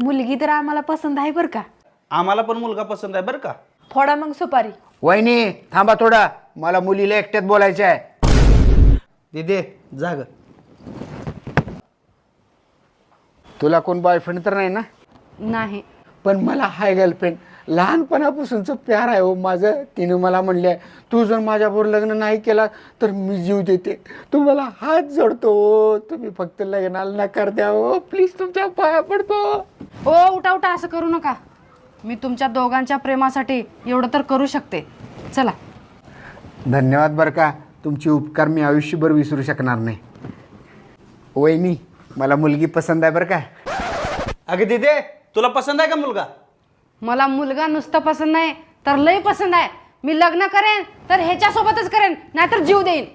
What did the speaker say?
मुलगी तर आम्हाला पसंत आहे बरं का. आम्हाला पण मुलगा पसंत आहे बरं का. फोडा मग सुपारी. वहिनी थांबा थोडा, मला मुलीला एकट्यात बोलायचं आहे. दीदी जा ग. तुला कोण बॉयफ्रेंड तर नाही ना? नाही. पण मला हाय गर्लफ्रेंड, लहानपणापासूनचं प्यार आहे हो माझं. तिने मला म्हणले तू जर माझ्याबरोबर लग्न नाही केला तर मी जीव देते. तुम्हाला हात जोडतो, तुम्ही फक्त लग्नाला नकार द्या हो प्लीज, तुमच्या पाया पडतो. ओ उठा उठा, असं करू नका. मी तुमच्या दोघांच्या प्रेमासाठी एवढं तर करू शकते. चला. धन्यवाद बरं का, तुमचे उपकार मी आयुष्यभर विसरू शकणार नाही. वहिनी मला मुलगी पसंत आहे बरं का. अगं दीदी तुला पसंत आहे का मुलगा? मला मुलगा नुसतं पसंत नाही तर लय पसंत आहे. मी लग्न करेन तर ह्याच्यासोबतच करेन, नाहीतर जीव देईन.